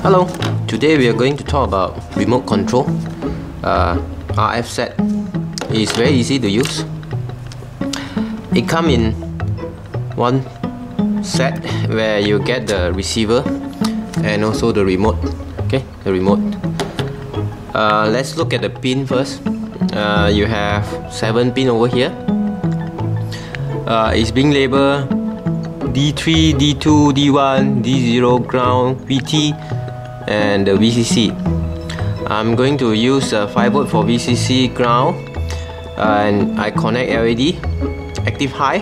Hello, today we are going to talk about remote control. RF set is very easy to use. It comes in one set where you get the receiver and also the remote. Okay, the remote. Let's look at the pin first. You have 7 pins over here. It's being labeled D3, D2, D1, D0, ground, VT, and the VCC. I'm going to use 5V for VCC ground, and I connect LED active high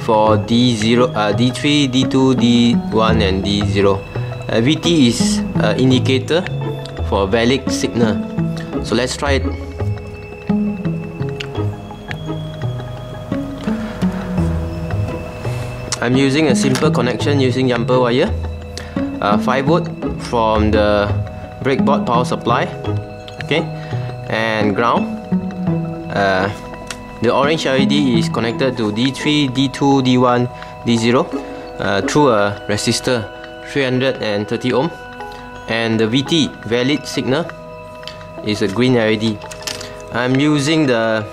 for D0, D3, D2, D1, and D0. VT is indicator for valid signal. So let's try it. I'm using a simple connection using jumper wire. 5V from the breadboard power supply, okay, and ground. The orange LED is connected to D3, D2, D1, D0 through a resistor 330 ohm, and the VT valid signal is a green LED. I'm using the,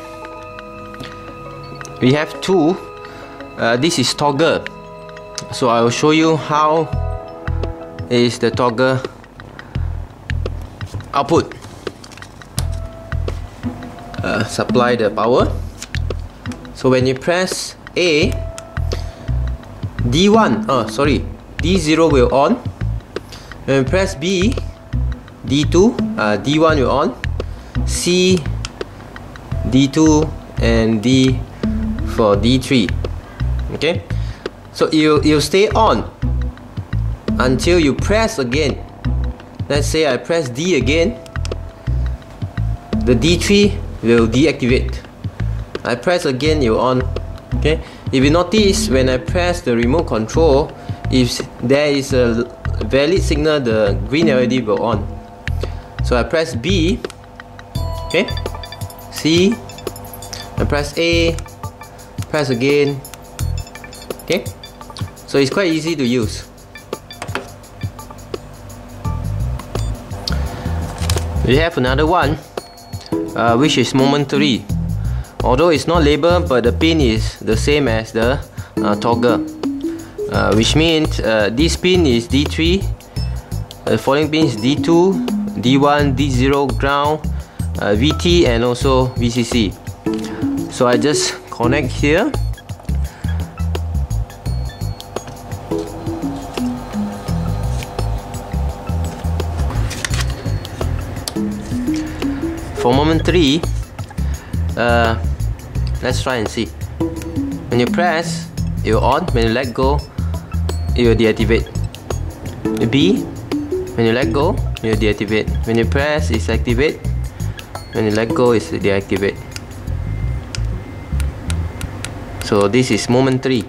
we have two. This is toggle, so I will show you how is the toggle output. Supply the power. So when you press A, D1, D0 will on. When you press B, D2, D1 will on. C, D2, and D for D3. Okay, so you stay on until you press again. Let's say I press D again, the D3 will deactivate. I press again, you're on. Okay, if you notice, when I press the remote control, if there is a valid signal, the green LED will on. So I press B, okay, C, I press A, press again. Okay, so it's quite easy to use. We have another one, which is momentary. Although it's not labeled, but the pin is the same as the toggle, which means this pin is D3, the following pin is D2, D1, D0, ground, VT, and also VCC. So I just connect here. For momentary, let's try and see. When you press, it will on. When you let go, it will deactivate. B, when you let go, it will deactivate. When you press, it's activate. When you let go, it's deactivate. So this is momentary.